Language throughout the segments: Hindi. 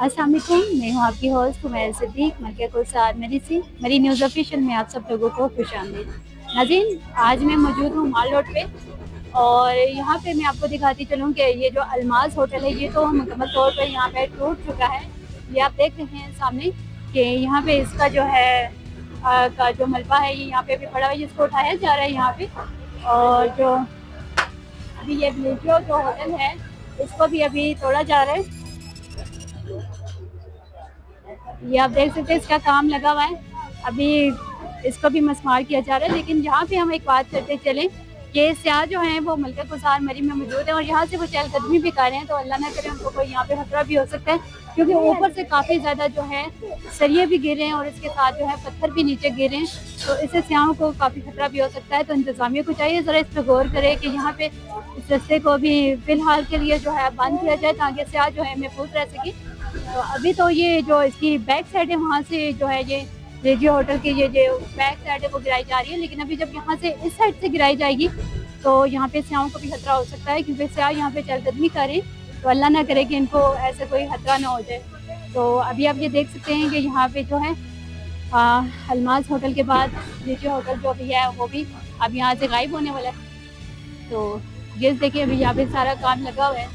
अस्सलाम वालेकुम, मैं हूँ आपकी होस्ट हुमैरा सिद्दीक मलका कुलसाद मेरी न्यूज़ ऑफिशियल में आप सब लोगों को खुशामदीद। नाज़रीन, आज मैं मौजूद हूँ माल रोड पे और यहाँ पे मैं आपको दिखाती चलूँ कि ये जो अलमाज होटल है ये तो मुकम्मल तौर पर यहाँ पे टूट चुका है। ये आप देख रहे हैं सामने कि यहाँ पे इसका जो है का जो मलबा है ये यहाँ पे भी पड़ा हुआ है, जिसको उठाया जा रहा है यहाँ पे। और जो अभी ये ब्लूजो जो होटल है इसको भी अभी तोड़ा जा रहा है। ये आप देख सकते हैं इसका काम लगा हुआ है, अभी इसको भी मस्मार किया जा रहा है। लेकिन यहाँ पे हम एक बात करते चलें कि सियाह जो हैं वो मलका कुसार मरी में मौजूद है और यहाँ से वो चहलकदमी भी कर रहे हैं, तो अल्लाह ना करे उनको कोई यहाँ पे खतरा भी हो सकता है, क्योंकि ऊपर से काफ़ी ज़्यादा जो है सरिये भी गिर रहे हैं और इसके साथ जो है पत्थर भी नीचे गिर रहे हैं, तो इससे सियाहों को काफ़ी खतरा भी हो सकता है। तो इंतज़ामिया को चाहिए ज़रा इस पर गौर करे कि यहाँ पे इस रस्ते को भी फ़िलहाल के लिए जो है बंद किया जाए ताकि सियाह जो है महफूज रह सके। तो अभी तो ये जो इसकी बैक साइड है वहाँ से जो है ये रेजियो होटल की ये जो बैक साइड है वो गिराई जा रही है, लेकिन अभी जब यहाँ से इस साइड से गिराई जाएगी तो यहाँ पे स्याहों को भी खतरा हो सकता है, क्योंकि स्याह यहाँ पे चलकदमी करें तो अल्लाह ना करे कि इनको ऐसा कोई खतरा ना हो जाए। तो अभी आप ये देख सकते हैं कि यहाँ पे जो है अलमाज होटल के बाद रेजियो होटल जो भी है वो भी अब यहाँ से गायब होने वाला है। तो ये देखिए अभी यहाँ पे सारा काम लगा हुआ है।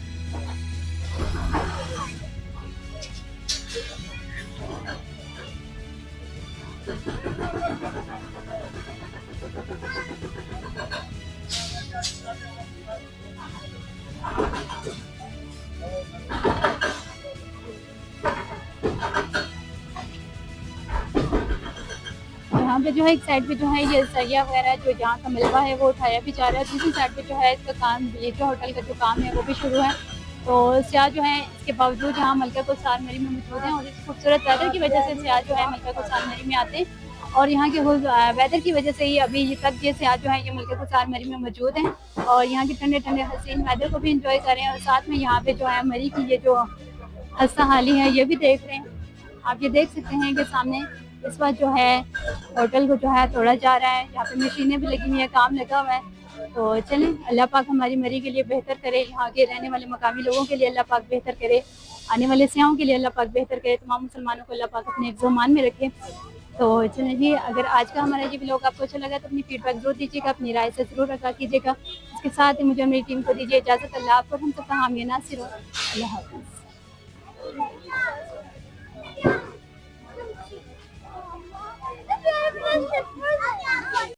यहाँ पे जो है एक साइड पे जो है ये सरिया वगैरह जो जहाँ का मलबा है वो उठाया भी जा रहा है, दूसरी साइड पे जो है इसका काम ये जो होटल का जो काम है वो भी शुरू है। तो सियाह जो है इसके बावजूद यहाँ मलका कुसार मरी में मौजूद हैं और इस खूबसूरत वेदर की वजह से सियाह जो है मलका कुसार मरी में आते हैं और यहाँ के वेदर की वजह से ही अभी तक ये सियाह जो है ये मलका कुसार मरी में मौजूद हैं और यहाँ के ठंडे ठंडे हसीन वेदर को भी इंजॉय कर रहे हैं और साथ में यहाँ पे जो है मरी की ये जो खस्ता हाली है ये भी देख रहे हैं। आप ये देख सकते हैं कि सामने इस वक्त जो है होटल को जो है तोड़ा जा रहा है, यहाँ पे मशीनें भी लगी हुई है, काम लगा हुआ है। तो चलें, अल्लाह पाक हमारी मरी के लिए बेहतर करे, यहाँ के रहने वाले मकामी लोगों के लिए अल्लाह पाक बेहतर करे, आने वाले सियाहों के लिए अल्लाह पाक बेहतर करे, तमाम मुसलमानों को अल्लाह पाक अपने हिफ्ज़-ओ-मान में रखे। तो चलें जी, अगर आज का हमारा ये व्लॉग आपको अच्छा लगा तो अपनी फीडबैक जरूर दीजिएगा, अपनी राय से ज़रूर रखा कीजिएगा। इसके साथ ही मुझे मेरी टीम को दीजिए इजाज़त। अल्लाह आपको हम सबका हामी नासिर हो। अल्लाह हाफ़िज़।